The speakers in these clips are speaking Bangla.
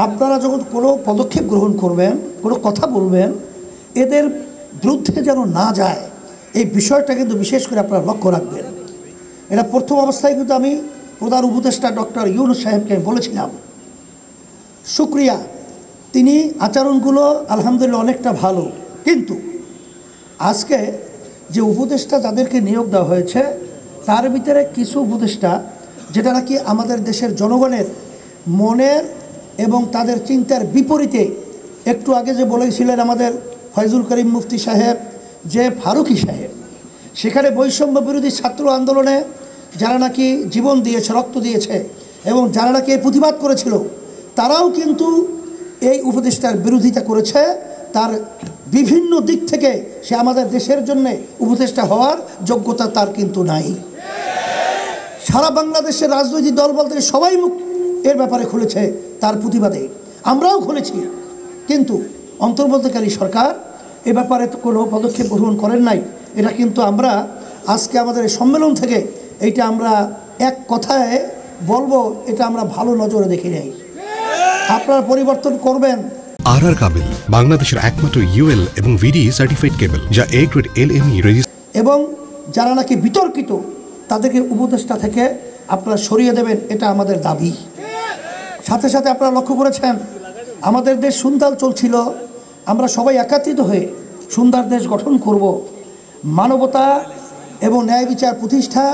আপনারা যখন কোনো পদক্ষেপ গ্রহণ করবেন, কোনো কথা বলবেন, এদের বিরুদ্ধে যেন না যায় এই বিষয়টা কিন্তু বিশেষ করে আপনারা লক্ষ্য রাখবেন। এটা প্রথম অবস্থায় কিন্তু আমি প্রধান উপদেষ্টা ডক্টর ইউনূস সাহেবকে বলেছিলাম, শুকরিয়া, তিনি আচরণগুলো আলহামদুলিল্লাহ অনেকটা ভালো, কিন্তু আজকে যে উপদেষ্টা যাদেরকে নিয়োগ দেওয়া হয়েছে তার ভিতরে কিছু উপদেষ্টা যেটা নাকি আমাদের দেশের জনগণের মনের এবং তাদের চিন্তার বিপরীতে, একটু আগে যে বলেছিলেন আমাদের ফয়জুল করিম মুফতি সাহেব, যে ফারুকী সাহেব, সেখানে বৈষম্য বিরোধী ছাত্র আন্দোলনে যারা নাকি জীবন দিয়েছে, রক্ত দিয়েছে এবং যারা নাকি এই প্রতিবাদ করেছিল, তারাও কিন্তু এই উপদেষ্টার বিরোধিতা করেছে। তার বিভিন্ন দিক থেকে সে আমাদের দেশের জন্য উপদেষ্টা হওয়ার যোগ্যতা তার কিন্তু নাই। সারা বাংলাদেশের রাজনৈতিক দল বলতে সবাই মুখ এর ব্যাপারে খুলেছে তার প্রতিবাদে, আমরাও খুলেছি, কিন্তু অন্তর্বর্তীকালীন সরকার এ ব্যাপারে কোনো পদক্ষেপ গ্রহণ করেন নাই। এটা কিন্তু আমরা আজকে আমাদের এই সম্মেলন থেকে এইটা আমরা এক কথায় বলবো, এটা আমরা ভালো নজরে দেখি নাই। আপনারা পরিবর্তন করবেন। আর কাবেল বাংলাদেশের একমাত্র ইউএল এবং ভিডি সার্টিফাইড কেবল, যা এ গ্রেড LME রেজিস্ট্রেশন, এবং যারা নাকি বিতর্কিত তাদেরকে উপদেষ্টা থেকে আপনারা সরিয়ে দেবেন, এটা আমাদের দাবি। সাথে সাথে আপনারা লক্ষ্য করেছেন আমাদের দেশ সুন্দর চলছিল, আমরা সবাই একত্রিত হয়ে সুন্দর দেশ গঠন করব, মানবতা এবং ন্যায় বিচার প্রতিষ্ঠা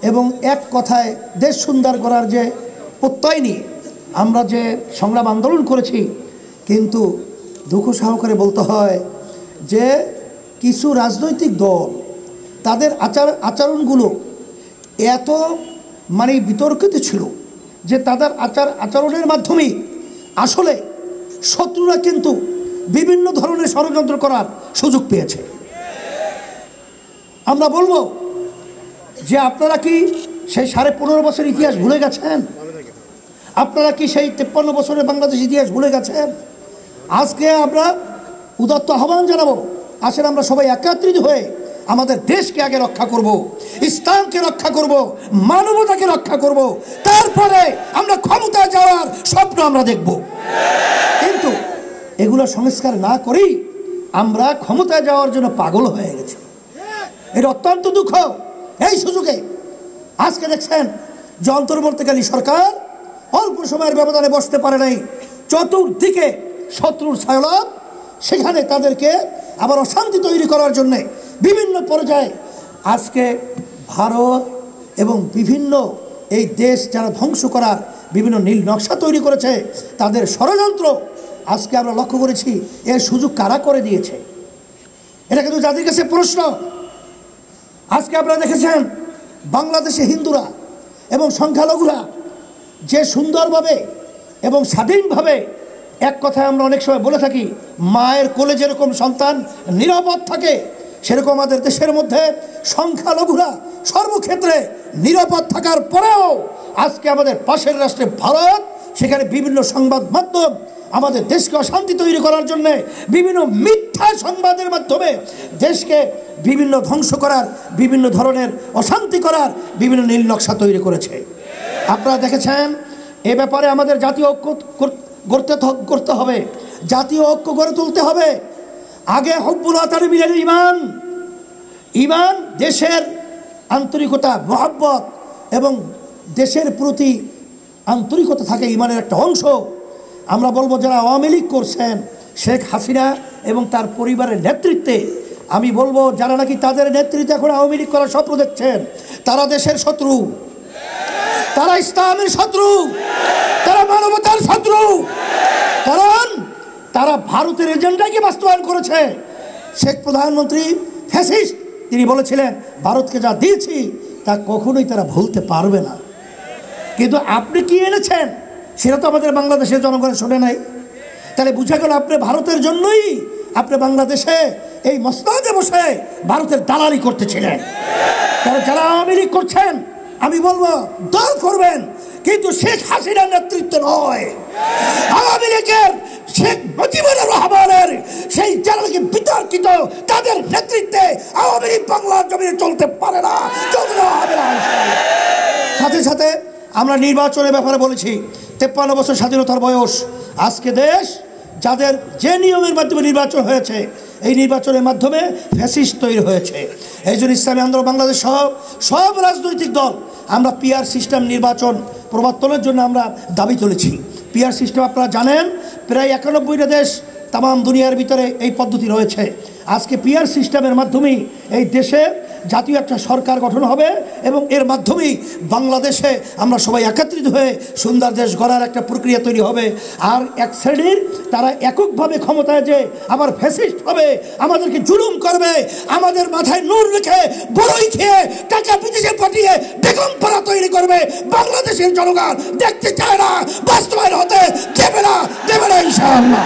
এবং এক কথায় দেশ সুন্দর করার যে প্রত্যয় নিয়ে আমরা যে সংগ্রাম আন্দোলন করেছি, কিন্তু দুঃখ সহকারে বলতে হয় যে কিছু রাজনৈতিক দল তাদের আচরণগুলো এত বিতর্কিত ছিল যে তাদের আচরণের মাধ্যমেই আসলে শত্রুরা কিন্তু বিভিন্ন ধরনের ষড়যন্ত্র করার সুযোগ পেয়েছে। আমরা বলবো যে আপনারা কি সেই 15.5 বছর ইতিহাস ভুলে গেছেন? আপনারা কি সেই 53 বছরের বাংলাদেশ ইতিহাস ভুলে গেছেন? আজকে আমরা উদাত্ত আহ্বান জানাবো, আসেন আমরা সবাই একত্রিত হয়ে আমাদের দেশকে আগে রক্ষা করব, ইসলামকে রক্ষা করব, মানবতাকে রক্ষা করব, তারপরে আমরা ক্ষমতায় যাওয়ার স্বপ্ন আমরা দেখব। কিন্তু এগুলো সংস্কার না করেই আমরা ক্ষমতায় যাওয়ার জন্য পাগল হয়ে গেছি। এটা অত্যন্ত দুঃখ। এই সুযোগে আজকে দেখছেন যে অন্তর্বর্তীকালীন সরকার অল্প সময়ের ব্যবধানে বসতে পারে নাই, চতুর্দিকে শত্রুর ছায়ালাভ, সেখানে তাদেরকে আবার অশান্তি তৈরি করার জন্যে বিভিন্ন পর্যায়ে আজকে ভারত এবং বিভিন্ন এই দেশ যারা ধ্বংস করার বিভিন্ন নীল নকশা তৈরি করেছে, তাদের ষড়যন্ত্র আজকে আমরা লক্ষ্য করেছি। এর সুযোগ কারা করে দিয়েছে? এটা কিন্তু জাতির কাছে প্রশ্ন। আজকে আপনারা দেখেছেন বাংলাদেশে হিন্দুরা এবং সংখ্যালঘুরা যে সুন্দরভাবে এবং স্বাধীনভাবে, এক কথায় আমরা অনেক সময় বলে থাকি মায়ের কোলে যেরকম সন্তান নিরাপদ থাকে, সেরকম আমাদের দেশের মধ্যে সংখ্যালঘুরা সর্বক্ষেত্রে নিরাপদ থাকার পরেও আজকে আমাদের পাশের রাষ্ট্রে ভারত, সেখানে বিভিন্ন সংবাদ মাধ্যম আমাদের দেশকে অশান্তি তৈরি করার জন্য বিভিন্ন মিথ্যা সংবাদের মাধ্যমে দেশকে বিভিন্ন ধ্বংস করার, বিভিন্ন ধরনের অশান্তি করার বিভিন্ন নীল নকশা তৈরি করেছে। আপনারা দেখেছেন এ ব্যাপারে আমাদের জাতীয় ঐক্য করতে হবে, জাতীয় ঐক্য গড়ে তুলতে হবে। আগে হুব্বুল ওয়াতানি মিনাল ঈমান, ঈমান দেশের আন্তরিকতা, মহব্বত এবং দেশের প্রতি আন্তরিকতা থাকে, ঈমানের একটা অংশ। আমরা বলবো যারা আওয়ামী লীগ করছেন, শেখ হাসিনা এবং তার পরিবারের নেতৃত্বে, আমি বলবো যারা নাকি তাদের নেতৃত্বে এখন আওয়ামী লীগ করার স্বপ্ন দেখছেন, তারা দেশের শত্রু, তারা ইসলামের শত্রু, তারা মানবতার শত্রু। কারণ তারা ভারতের এজেন্ডাকে বাস্তবায়ন করেছে। শেখ প্রধানমন্ত্রী ফ্যাসিস্ট, তিনি বলেছিলেন ভারতকে যা দিয়েছি তা কখনোই তারা ভুলতে পারবে না। কিন্তু আপনি কি এনেছেন সেটা তো আমাদের বাংলাদেশের জনগণ শোনে নাই। তাহলে বুঝা গেল আপনি ভারতের জন্যই আপনি বাংলাদেশে এই মসনদে বসে ভারতের দালালি করতেছিলেন। তাহলে যারা আওয়ামী লীগ করছেন, আমি বলবো দল করবেন, কিন্তু শেখ হাসিনার নেতৃত্ব নয়। আওয়ামী লীগের শেখ মুজিবুর রহমানের সেই যারা বিতর্কিত, তাদের নেতৃত্বে আওয়ামী লীগ বাংলার জমিনে চলতে পারে না, চলতে হবে না। সাথে সাথে আমরা নির্বাচনের ব্যাপারে বলেছি, 53 বছর স্বাধীনতার বয়স, আজকে দেশ যাদের যে নিয়মের মাধ্যমে নির্বাচন হয়েছে, এই নির্বাচনের মাধ্যমে ফ্যাসিস্ট তৈরি হয়েছে। এই জন্য ইসলামী আন্দোলন বাংলাদেশ সব রাজনৈতিক দল আমরা পিআর সিস্টেম নির্বাচন প্রবর্তনের জন্য আমরা দাবি তুলেছি। পিআর সিস্টেম আপনারা জানেন, প্রায় 91টা দেশ তাম দুনিয়ার ভিতরে এই পদ্ধতি রয়েছে। আজকে পিআর সিস্টেমের মাধ্যমেই এই দেশে জাতীয় একটা সরকার গঠন হবে এবং এর মাধ্যমেই বাংলাদেশে আমরা সবাই একত্রিত হয়ে সুন্দর দেশ গড়ার একটা প্রক্রিয়া তৈরি হবে। আর এক শ্রেণীর তারা এককভাবে ক্ষমতায় যে আবার ফ্যাসিস্ট হবে, আমাদেরকে জুলুম করবে, আমাদের মাথায় নূর রেখে বড়ই খেয়ে টাকা বিদেশে পাঠিয়ে বেগম পাড়া তৈরি করবে, বাংলাদেশের জনগণ দেখতে চায় না, বাস্তবায়ন হতে দেবে না ইনশাআল্লাহ।